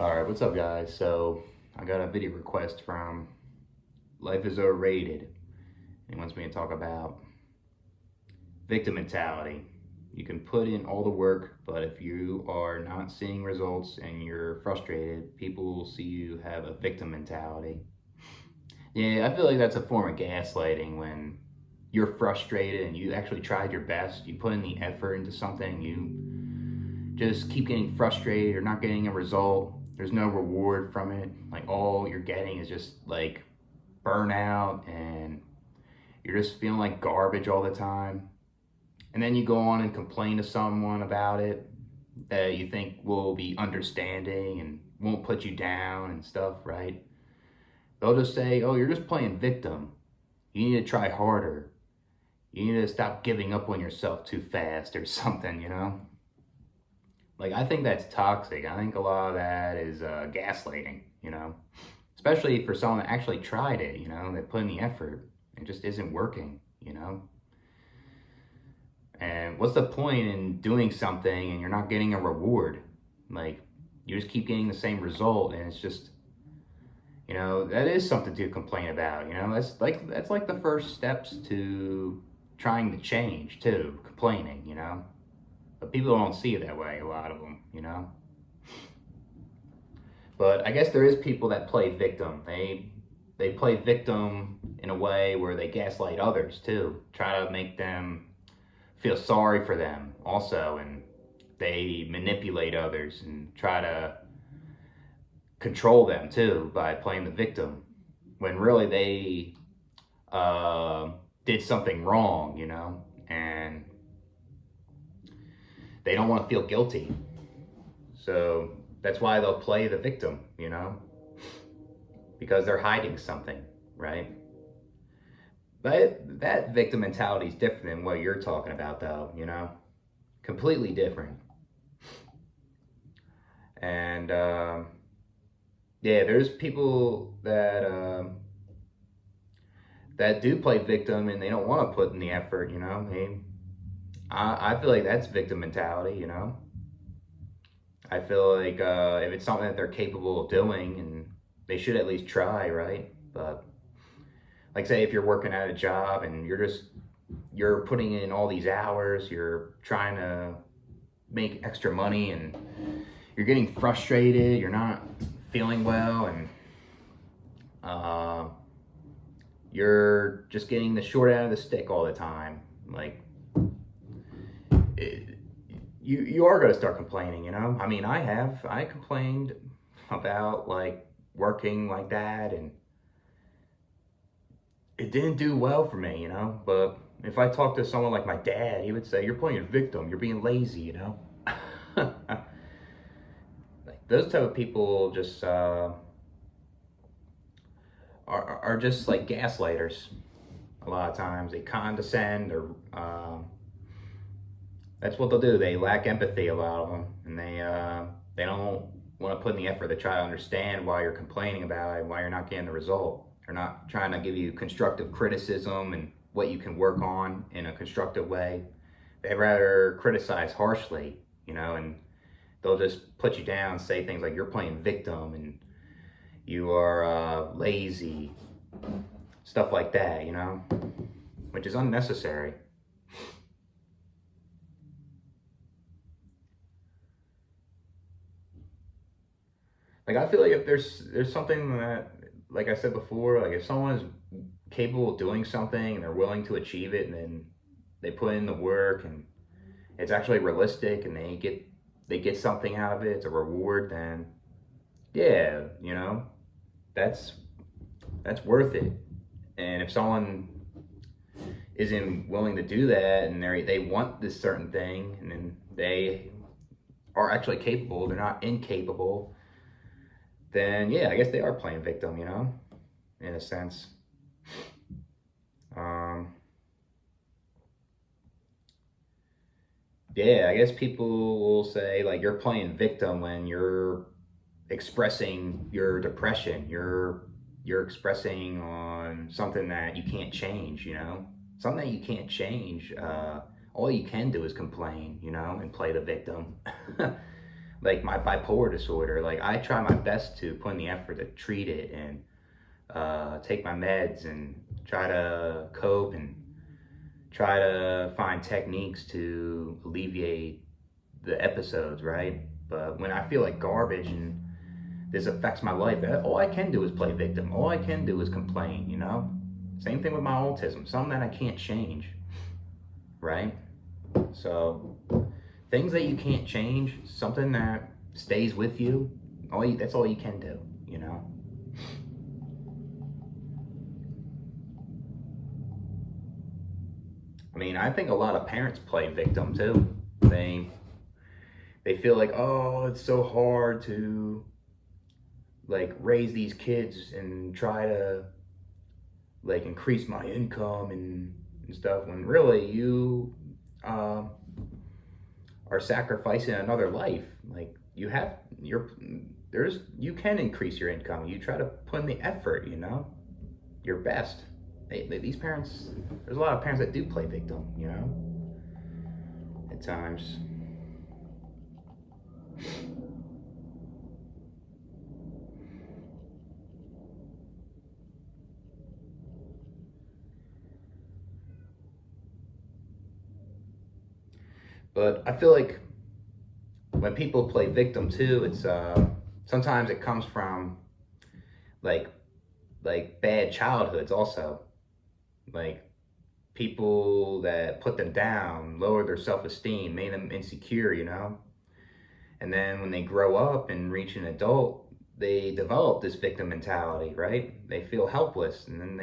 Alright, what's up guys? So, I got a video request from Life is Overrated. He wants me to talk about victim mentality. You can put in all the work, but if you are not seeing results and you're frustrated, people will see you have a victim mentality. Yeah, I feel like that's a form of gaslighting when you're frustrated and you actually tried your best, you put in the effort into something, you just keep getting frustrated, you're not getting a result, there's no reward from it. Like all you're getting is just like burnout and you're just feeling like garbage all the time. And then you go on and complain to someone about it that you think will be understanding and won't put you down and stuff, right? They'll just say, oh, you're just playing victim. You need to try harder. You need to stop giving up on yourself too fast or something, you know? Like, I think that's toxic. I think a lot of that is gaslighting, you know? Especially for someone that actually tried it, you know, that put in the effort. It just isn't working, you know? And what's the point in doing something and you're not getting a reward? Like, you just keep getting the same result and it's just, you know, that is something to complain about, you know? That's like the first steps to trying to change too, complaining, you know? But people don't see it that way, a lot of them, you know? But I guess there is people that play victim. They play victim in a way where they gaslight others too, try to make them feel sorry for them also, and they manipulate others and try to control them too by playing the victim when really they did something wrong, you know, and they don't want to feel guilty. So that's why they'll play the victim, you know, because they're hiding something, right? But that victim mentality is different than what you're talking about, though, you know? Completely different. And yeah, there's people that do play victim and they don't want to put in the effort, you know? I feel like that's victim mentality, you know? I feel like if it's something that they're capable of doing, and they should at least try, right? But like say if you're working at a job and you're putting in all these hours, you're trying to make extra money and you're getting frustrated, you're not feeling well, and you're just getting the short end of the stick all the time. Like it, you are going to start complaining, you know? I mean, I complained about like working like that, and it didn't do well for me, you know? But if I talked to someone like my dad, he would say, you're playing a victim, you're being lazy, you know? Like those type of people just are just like gaslighters. A lot of times they condescend, or that's what they'll do. They lack empathy, a lot of them, and they don't want to put in the effort to try to understand why you're complaining about it, why you're not getting the result. They're not trying to give you constructive criticism and what you can work on in a constructive way. They'd rather criticize harshly, you know, and they'll just put you down, say things like you're playing victim and you are lazy, stuff like that, you know, which is unnecessary. Like I feel like if there's something that, like I said before, like if someone is capable of doing something and they're willing to achieve it, and then they put in the work and it's actually realistic and they get something out of it, it's a reward, then yeah, you know, that's that's worth it. And if someone isn't willing to do that and they want this certain thing and then they are actually capable, they're not incapable, then yeah, I guess they are playing victim, you know, in a sense. Um, yeah, I guess people will say like you're playing victim when you're expressing your depression. You're expressing on something that you can't change, you know, something that you can't change. All you can do is complain, you know, and play the victim. like my bipolar disorder. Like I try my best to put in the effort to treat it and take my meds and try to cope and try to find techniques to alleviate the episodes, right? But when I feel like garbage and this affects my life, all I can do is play victim. All I can do is complain, you know? Same thing with my autism, something that I can't change, right? So, things that you can't change, something that stays with you, that's all you can do, you know? I mean, I think a lot of parents play victim too. They feel like, oh, it's so hard to like raise these kids and try to like increase my income and stuff, when really you uh, are sacrificing another life. Like you have you can increase your income. You try to put in the effort, you know, your best. These parents, there's a lot of parents that do play victim, you know, at times. But I feel like when people play victim too, it's sometimes it comes from like bad childhoods also. Like people that put them down, lower their self-esteem, made them insecure, you know? And then when they grow up and reach an adult, they develop this victim mentality, right? They feel helpless, and then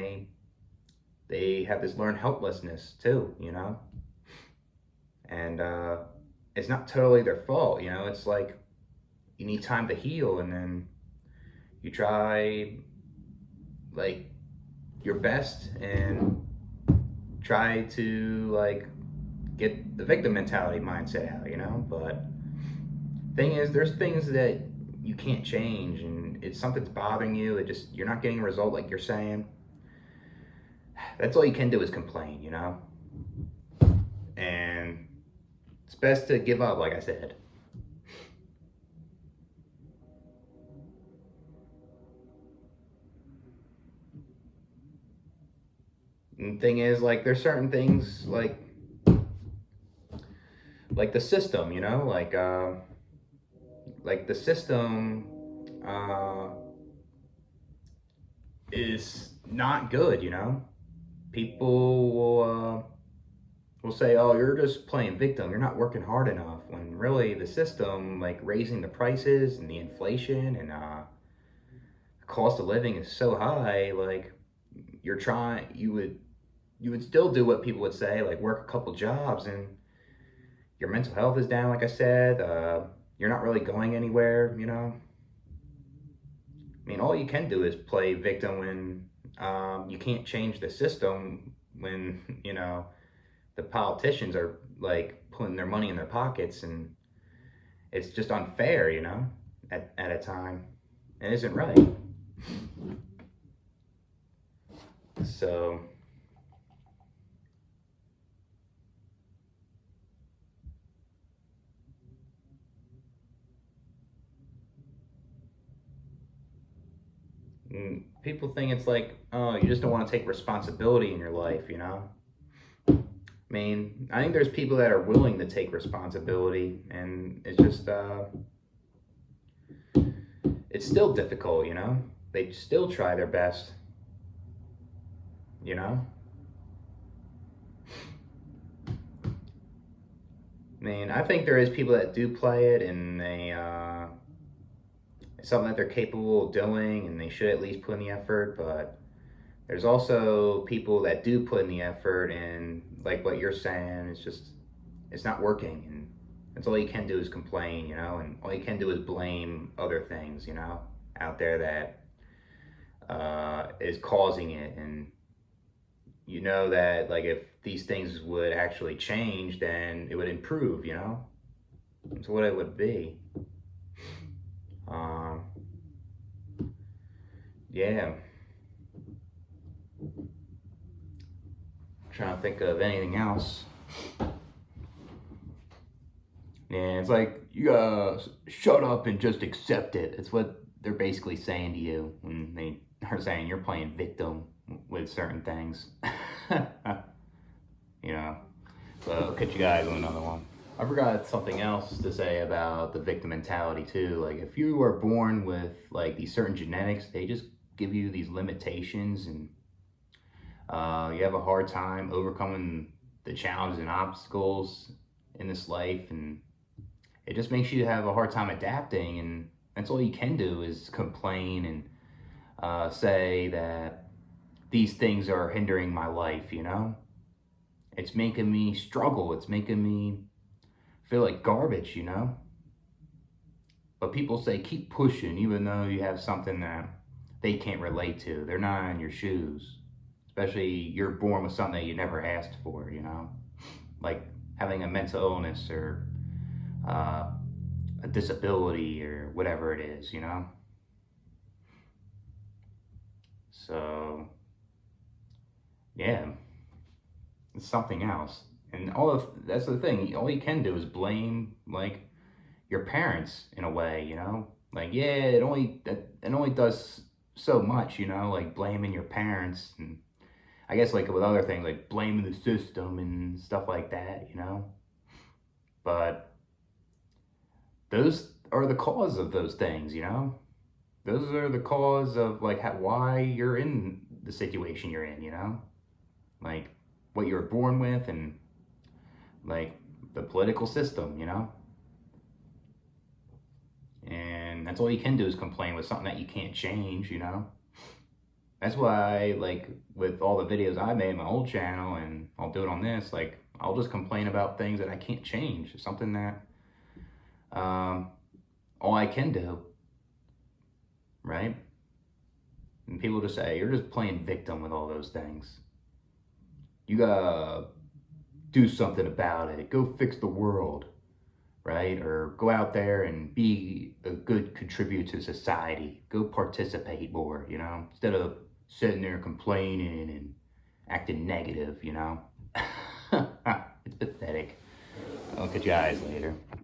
they have this learned helplessness too, you know? And it's not totally their fault, you know? It's like you need time to heal, and then you try like your best and try to like get the victim mentality mindset out, you know? But thing is, there's things that you can't change, and it's something's bothering you. You're not getting a result like you're saying. That's all you can do is complain, you know? And it's best to give up, like I said. And the thing is, like, there's certain things like the system, you know, like the system uh, is not good, you know. People will say, "Oh, you're just playing victim. You're not working hard enough." When really the system, like raising the prices and the inflation and the cost of living is so high, like you would still do what people would say, like work a couple jobs, and your mental health is down. Like I said, you're not really going anywhere, you know. I mean, all you can do is play victim when you can't change the system. When you know the politicians are like putting their money in their pockets, and it's just unfair, you know, at a time. It isn't right. So, people think it's like, oh, you just don't want to take responsibility in your life, you know? I mean, I think there's people that are willing to take responsibility, and it's just, it's still difficult, you know? They still try their best, you know? I mean, I think there is people that do play it, and it's something that they're capable of doing, and they should at least put in the effort. But there's also people that do put in the effort, and like what you're saying, it's not working, and that's all you can do is complain, you know, and all you can do is blame other things, you know, out there that is causing it. And you know that like if these things would actually change, then it would improve, you know. That's what it would be. Um, yeah. Trying to think of anything else. Yeah, it's like you gotta shut up and just accept it. It's what they're basically saying to you when they are saying you're playing victim with certain things. You know, so I'll catch you guys on another one. I forgot something else to say about the victim mentality too. Like if you are born with like these certain genetics, they just give you these limitations, and you have a hard time overcoming the challenges and obstacles in this life, and it just makes you have a hard time adapting. And that's all you can do is complain and say that these things are hindering my life. It's making me struggle, it's making me feel like garbage. But people say keep pushing even though you have something that they can't relate to. They're not in your shoes, especially you're born with something that you never asked for. Like having a mental illness or a disability or whatever it is. So yeah, it's something else. And that's the thing, all you can do is blame like your parents in a way. Like, yeah, it only does so much. Like blaming your parents, and I guess like with other things like blaming the system and stuff like that. But those are the cause of those things. Those are the cause of like why you're in the situation you're in. Like what you were born with, and like the political system. And that's all you can do is complain with something that you can't change. That's why, like, with all the videos I made on my old channel, and I'll do it on this, like, I'll just complain about things that I can't change. Something that all I can do, right? And people just say, you're just playing victim with all those things. You gotta do something about it. Go fix the world, right? Or go out there and be a good contributor to society. Go participate more, instead of sitting there complaining and acting negative. It's pathetic. I'll catch you guys later.